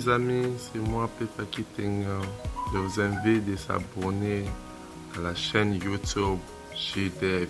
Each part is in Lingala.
les amis, c'est moi Pepa Kitenga. Je vous invite de s'abonner à la chaîne YouTube JDF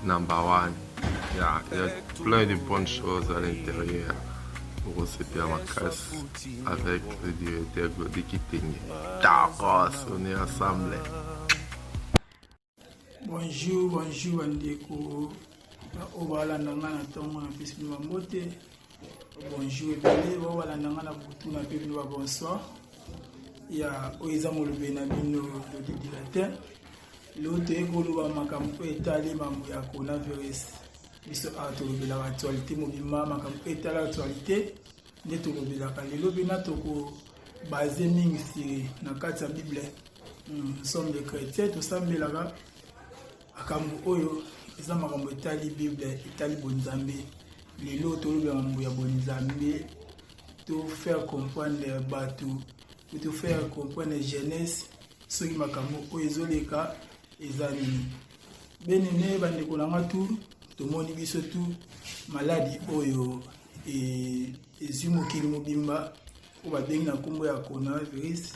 #1. Il y a plein de bonnes choses à l'intérieur pour recevoir ma casse avec le directeur Glody Kitenga. D'accord, on est ensemble. Bonjour, Andeko. Obala nangana tongo na pesi ma mote. Bonjour ebele, obala nangana butu na pepe wa bonsoir. Ya oiza molobe na bino de dilateur. L'autre ekolo ba makambo etali mamu ya coronavirus. Biso atolobela actualité mobima makambo etali actualité. Neto lobela ka lelo bina toko basé mingi si na kati ya Bible. Nous sommes des chrétiens, tout ça mbelaka akambo oyo eza makambo etali Bible etali bonzambe lelo toloba makambo ya bonzambe to faire comprendre bato to faire comprendre jeunesse soki makambo oyo ezoleka eza nini benene bandeko nanga tu tomoni biso tu maladi oyo ezwi mokili mobimba oyo babengi na nkombo ya coronavirus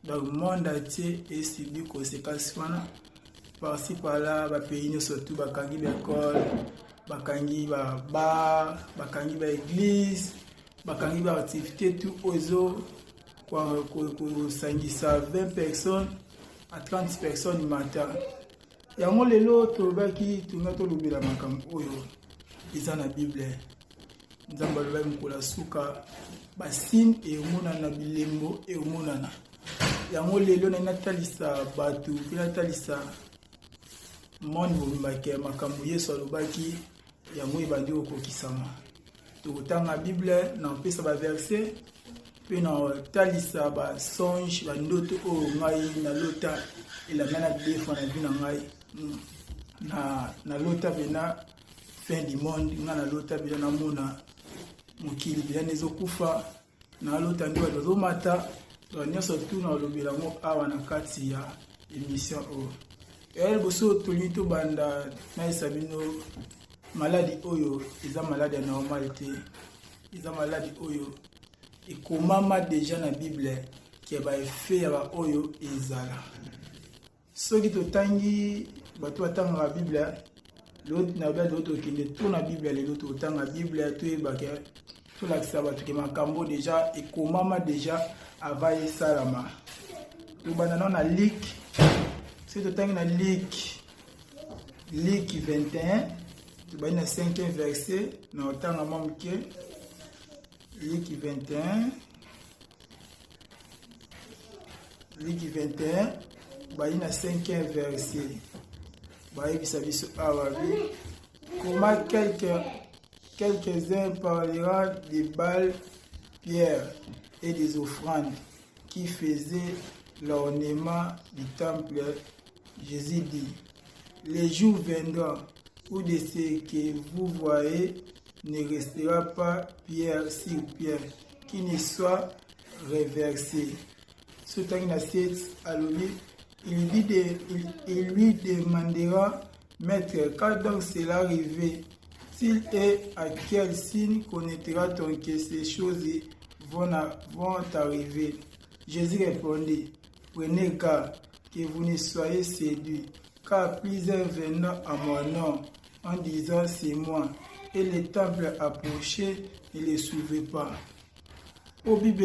dans le monde entier esubi conséquence wana par-ci par-là, les pays surtout bakangi l'école, bakangi ba bar, bakangi ba église, bakangi ba activité tout ozo quoi sangisa 20 personnes à 30 personnes du matin. Yango lelo to baki tunga to lobela makambo oyo eza na Bible. Nzamba loba mkola suka basin e omona na bilembo e omona na. Yango lelo na natalisa batu, natalisa monde bombake makambo yesu alobaki yango ebandi okokisama tokotanga Bible na mpesa ba verset pe na talisa ba songe ba ndoto oyo ngai na lota elandana defa na bina ngai na lota bena fin du monde nga na lota bena na mona mokili bena nezokufa na lota ndio bazomata nyonso tu na olobela ngo awa na kati ya émission oyo boso tolito banda na esabino maladi oyo eza maladi ya normal te eza maladi oyo ekomama déjà na Bible ke ba effet ya ba oyo ezala soki totangi bato batanga Bible l'autre na ba d'autres kinde to na Bible lelo totanga Bible to ebaka to lakisa bato ke makambo déjà ekomama déjà avant esalama to banda na Luc. Si tu as une Luc 21, tu as le 5e verset, nous avons Luc 21, tu as le 5e verset. Comment quelques-uns parleront des balles, pierres et des offrandes qui faisaient l'ornement du temple. Jésus dit, les jours viendront où de ce que vous voyez ne restera pas pierre sur pierre qui ne soit reversé. Il lui demandera, Maître, quand donc cela arrivé, s'il est à quel signe connaîtra-t-on que ces choses vont arriver? Jésus répondit, prenez garde que vous ne soyez séduits, car plusieurs venant à mon nom en disant c'est moi, et le temple approché, ne les suivez pas. Au Bible,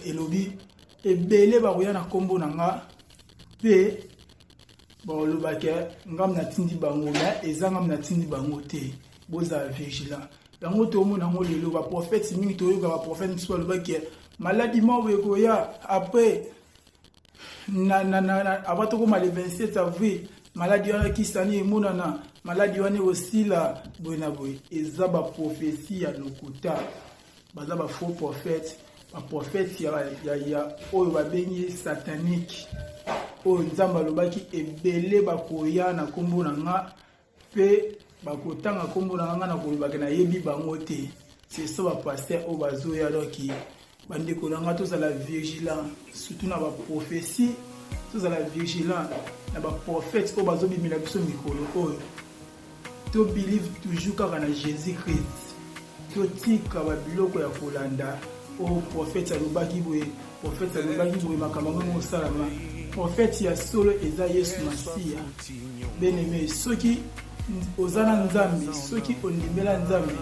elobi ebele bakoya na kombo nanga pe bolobake ngam na tindi bango na ezanga na tindi bango te boza vigilant. Yango to mona ngo lelo ba prophète mingi to yoka ba prophète so lobake maladi mawe koya après abatoko le 27 avril maladi wana kisani emonana maladi wana osila boyena boye eza ba prophétie ya lokuta baza ba faux prophète ba prophète ya oyo babengi satanique oyo nzamba lobaki ebele bakoya na kombo na nga pe bakotanga kombo na nga na kolobaka na yebi bango te c'est ça ba pasteur oyo bazoya doki bandeko na nga tozala vigilant surtout na ba prophétie tozala vigilant na ba prophète oyo bazobimela biso mikolo oyo to believe toujours kaka na Jésus Christ totika ba biloko ya kolanda au prophète alobaki boye prophète alobaki boye makambo ngo salama prophète ya solo eza Yesu Masiya bien-aimé soki ozana nzambe soki ondimela nzambe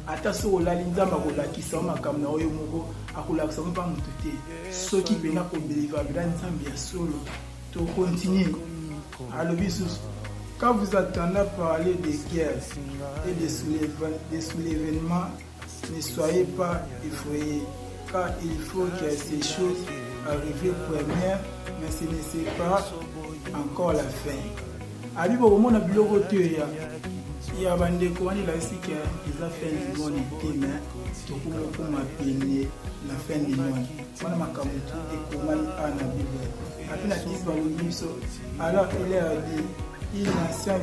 ata so olali nzambe akolakisa makambo na oyo moko akolakisa mpa moto te soki pena obeliva bila nzambe ya solo to continue alobi susu. Quand vous attendez parler des guerres et des soulèvements, ne soyez pas effrayés, car il faut que ces choses arrivent première, mais ce n'est pas encore la fin. Abi bo mona biloko te ya bandeko wani la sika eza fin du monde tena to kuma pene la fin du monde. Wana makambo tu ekomani ana Bible. Apena kisi balobiso alors il a dit une nation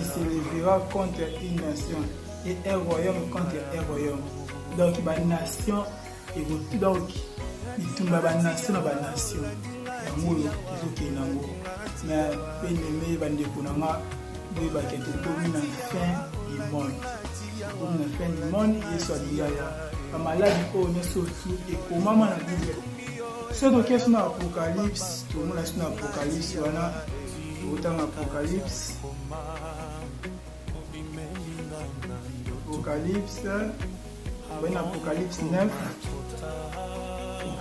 se lèvera contre une nation et un royaume contre un royaume. Donc, la nation et donc, il tombe la nation à la nation. Mais, bien-aimé, Bandekunanga, nous avons une fin du monde. Une fin du monde, il soit dit la maladie, on est surtout et comment on a dit. C'est donc question d'Apocalypse, tout le monde a son Apocalypse, voilà. Autant Apocalypse, ben Apocalypse 9,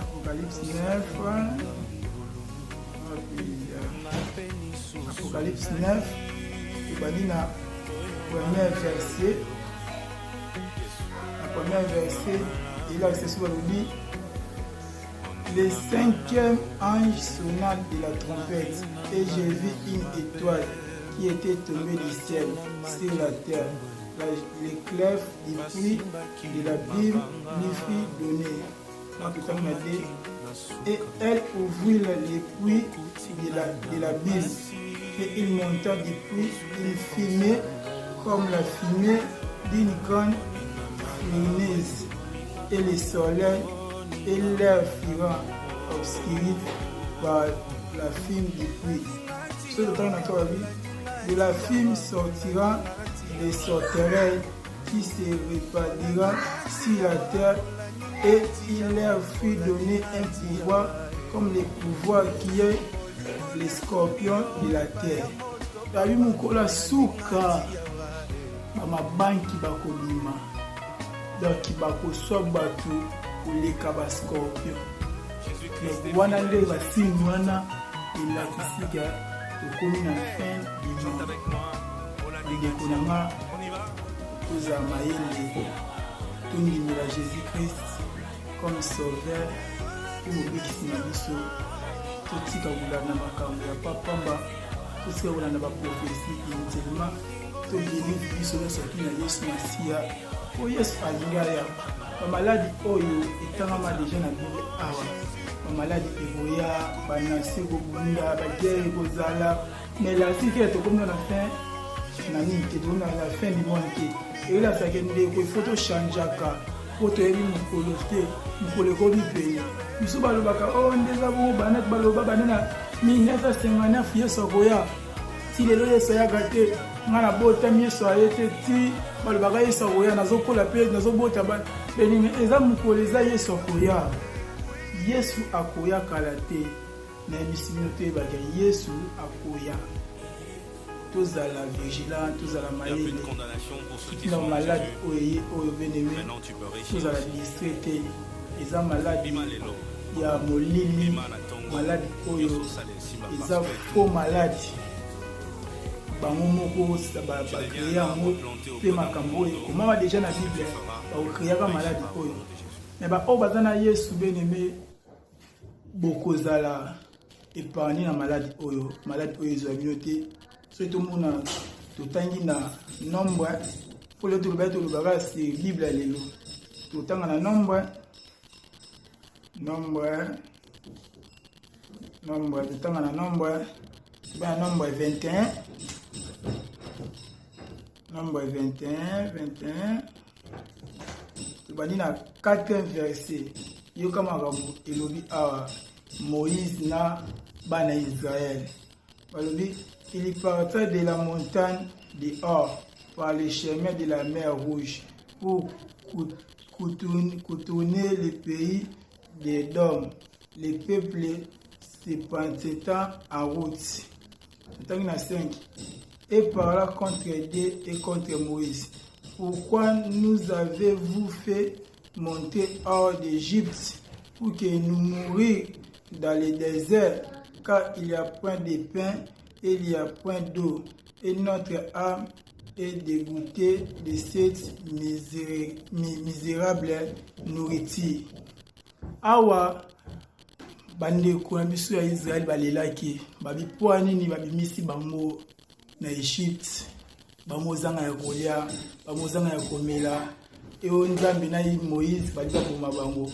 Apocalypse 9, Apocalypse 9, et ben il a premier verset, la première verset, il a accès sur le lit. Le cinquième ange sonna de la trompette et j'ai vu une étoile qui était tombée du ciel sur la terre. L'éclair du puits de la Bible lui fut donné. Et elle ouvrit le puits de la Bible et il monta du puits une fumée comme la fumée d'une grande fournaise et le soleil et l'air furent obscurés par la fumée du puits. Ce temps de la fumée sortira des sauterelles qui se répandira sur la terre et il leur fut donné un pouvoir comme le pouvoir qui est les scorpions de la terre. Tabi mukola suka mama banki bakolima donc bakoswa batu oleka ba scorpion. Wana nde basini wana elakisika tokomi na fin du monde. Ndeko nanga toza mayele tondimela Jésus-Christ comme sauveur et mobikisi na biso totika kolanda makambo ya papamba totika kolanda baprofesi inutilement tobelisi biso nyonso na Yesu Masiya po Yesu alinga ya bamaladi oyo etangama deja na Bible awa bamaladi eboya banasi kobunda bagere kozala mais la sike tokomi na fin na nini te tokomi na fin du monde te elasake ndeko ifo tochangeaka po toyebi mokolo te mokolo ekomi pene biso balobaka o ndeza bongo banati baloba bane na 1959 Yesu akoya ti lelo Yesu ayaka te nga na botami Yesu aye te ti balobaka Yesu akoya nazokola mpe nazobota benini eza mokolo eza Yesu akoya. Yesu akoya kala te na yebisi bino toyebaka Yesu akoya. Tozala vigilant, tozala mayele na malade oyo benemi tozala distrait te eza maladi ya molili maladi oyo eza faux maladi bango moko bakrea yango mpe makambo oyo komama deja na Bible bakokreaka maladi oyo me baoyo baza na Yesu benemi bokozala épargné na maladi oyo ezwa bino te. C'est tout le monde totangi na nombre pour le trouver tout le bagage c'est Bible lelo tout tanga na nombre tout tanga na nombre 21 tubani na 4e verset yo kama rabu elobi awa Moïse na bana Israël balobi. Il partait de la montagne de Or par le chemin de la mer Rouge pour contourner le pays des Dômes, les peuples se pentant en route. 5. Et parla contre Dieu et contre Moïse. Pourquoi nous avez-vous fait monter hors d'Égypte pour que nous mourions dans le désert, car il n'y a point de pain et il n'y a point d'eau, et notre âme est dégoûtée de cette misérable nourriture. Awa bandeko na biso ya Israël balelaki babipoa nini babimisi bango na Egypte, bamozanga ya kolia, bamozanga ya komela, eo nzambe na Moïse bali baboma bango.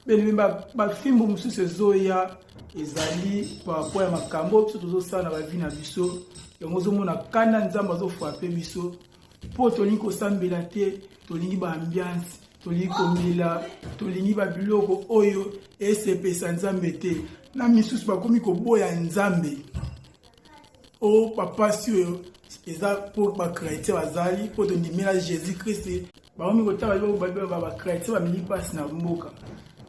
Beli bafimbo mosusu ezoya ezali par rapport ya makambo biso tozosala na bavi na biso, yango ozomona kanda nzambe azofrape biso mpo tolingi kosambela te, tolingi baambiance, tolingi komela, tolingi babiloko oyo esepesa nzambe te. Na misusu bakomi koboya nzambe o papasi oyo eza mpo bakretien bazali mpo tondimela Jésus Christ. Bakomi kotala bakretien bameli mpasi na mboka,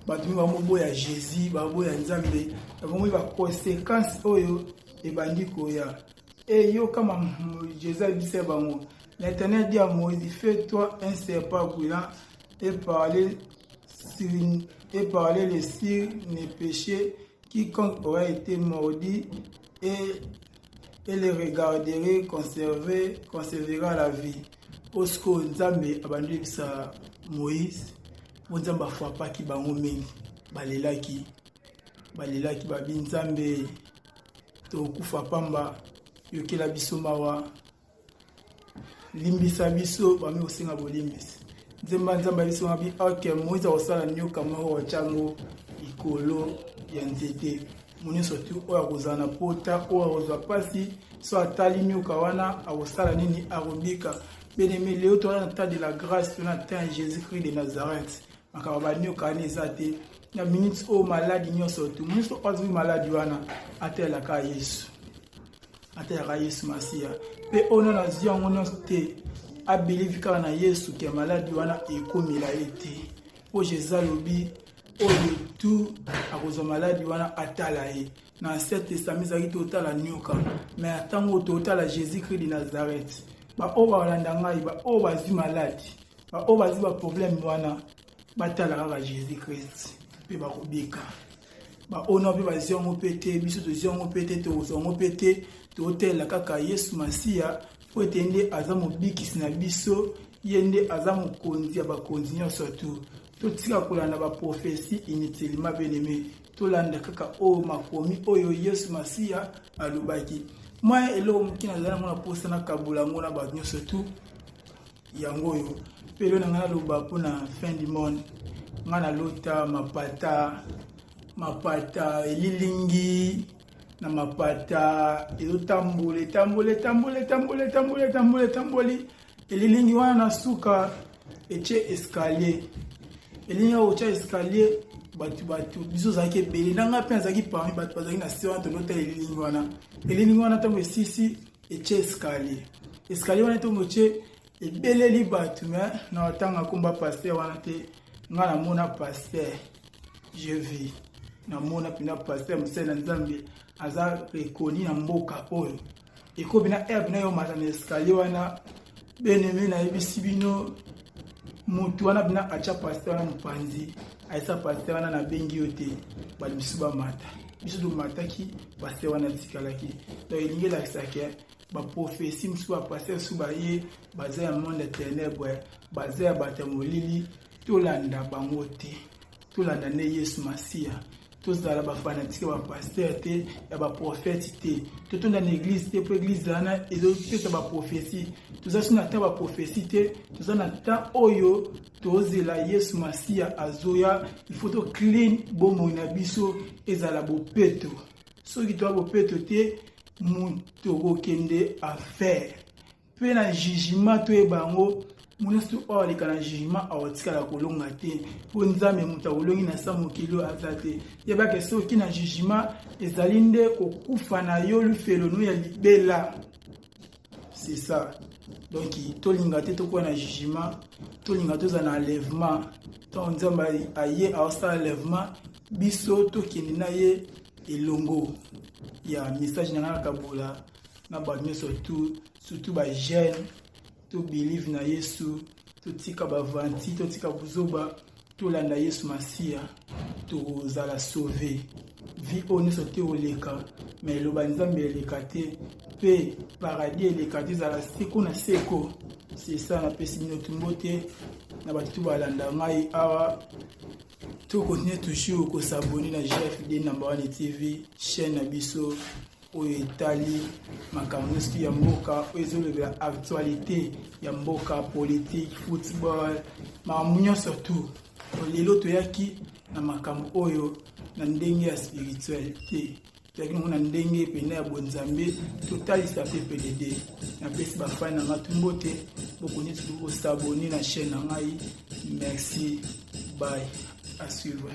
bato mingi bamoboya Jésus, baboya nzambe, bakomi baconséquence oyo ebandi koya. Et yo kama Jésus abisa bango, l'Éternel dit à Moïse, fais-toi un serpent brûlant et parler les cire les péchés, quiconque aura été mordi et le regarderait conservera la vie. Osko nzambe abandi bisa Moïse, nzambe afwapaki bango mingi, balelaki babi nzambe tokufa pamba yokela biso mawa, limbisa biso bami osenga bolimbisi. Nzambe biso ngabi ok Moïse osala nyoka moko wachango ikolo ya nzete. Moni surtout oya kozana pota oya kozwa pasi so atali nyoka wana akosala nini arobika. Bien-aimé, Léo, tu as un tas de la grâce, tu as un temps Jésus-Christ de Nazareth. Encore ba nyoka nezate. Na minutes au malade nyo surtout. Minutes au azui malade wana atela ka Yesu. Atela ka Yesu Masia. Pe ono na zion ono te. A believe ka na Yesu ke malade wana ekomela ete. O Jésus lobi o tout akozo malade wana atala e. Na Ancien Testament zaki total nyoka. Mais atango total Jésus-Christ de Nazareth. Ba oba walanda ngai ba oba zi malade. Ba oba zi ba problème wana batala ka Jésus Christ. Pe ba kobika. Ba ono pe ba ziongo pete biso to ziongo pete to ziongo pete to tela kaka Yesu Masia po etende azamu bikisi na biso yende azamu konzi ya bakonzi nyonso tu. To tika kolanda ba prophétie inutilement bien-aimé. To landa kaka o makomi oyo Yesu Masia alobaki. Moi elo mukina zana mona posta na kabula ngona ba nyonso tu yango yo. Pelo na ngana loba pona fin du monde. Ngana lota mapata elilingi na mapata elotambole tambole elilingi wana na suka eche escalier elilingi ocha escalier batu biso zaki beli nanga pe zaki parmi batu bazaki na sewa to lota elilingi wana tango sisi eche escalier wana to moche ebeleli batu na tanga komba pasteur wana te ngana mona pasteur je vis na mona pina pasteur msena nzambe aza rekoni na mboka oyo ekobi na herbe na yo matana escalier wana beneme na ebisi bino mutu wana bina acha pasteur wana mpanzi aisa pasteur wana na bengi yote bali biso ba mata biso do mataki pasteur wana tikalaki donc elingi la sake ba prophétie msu ba pasteur suba ye baza ya monde ténèbre baza ya batamolili tolanda bango te tolanda ne Yesu Masia tozala ba fanatique ba pasteur te ya ba prophète te totonda na église te pour église ana ezopesa ba prophétie tozasuna ta ba prophétie te tozana ta oyo tozela Yesu Masia azoya il faut to clean bomo na biso ezala bopeto soki to bopeto te muto kokende affaire pe na jugement to ebango Munestu or likana jugement aotika la kolonga te po nzambe muta kolongi na samo kilo azate yeba ke so kina jugement ezalinde kokufa na yo lufelo no ya libela c'est ça donc tolinga te tokuwa na jugement, tolinga toza na enlèvement, to nzambe aye aosala enlèvement biso tokende na ye elongo. Ya message na nga kabola na bato nyonso surtout ba jeune to believe na Yesu, to tika bavanti, to tika buzoba, to landa Yesu Masia, to zala sauver vie oyo nyonso te oleka mais eloba nzambe eleka te mpe paradis eleka te ezala seko na seko. C'est ça napesi bino tumbo te na bato to balanda ngai awa. To continue toujours kosabone na GFD number 1 TV chaîne na biso oyo etali makambo nyonso ya mboka oyo ezolobela actualité ya mboka, politique, football, makambo nyonso tu. Lelo toyaki na makambo oyo na ndenge ya spirituel te, toyaki nango na ndenge pene ya bonzambe totalisa mpe PDD. Napesi bafani na nga tumbo te, bokonye toujours kosabone na chaîne na ngai. Merci, bye, à suivre.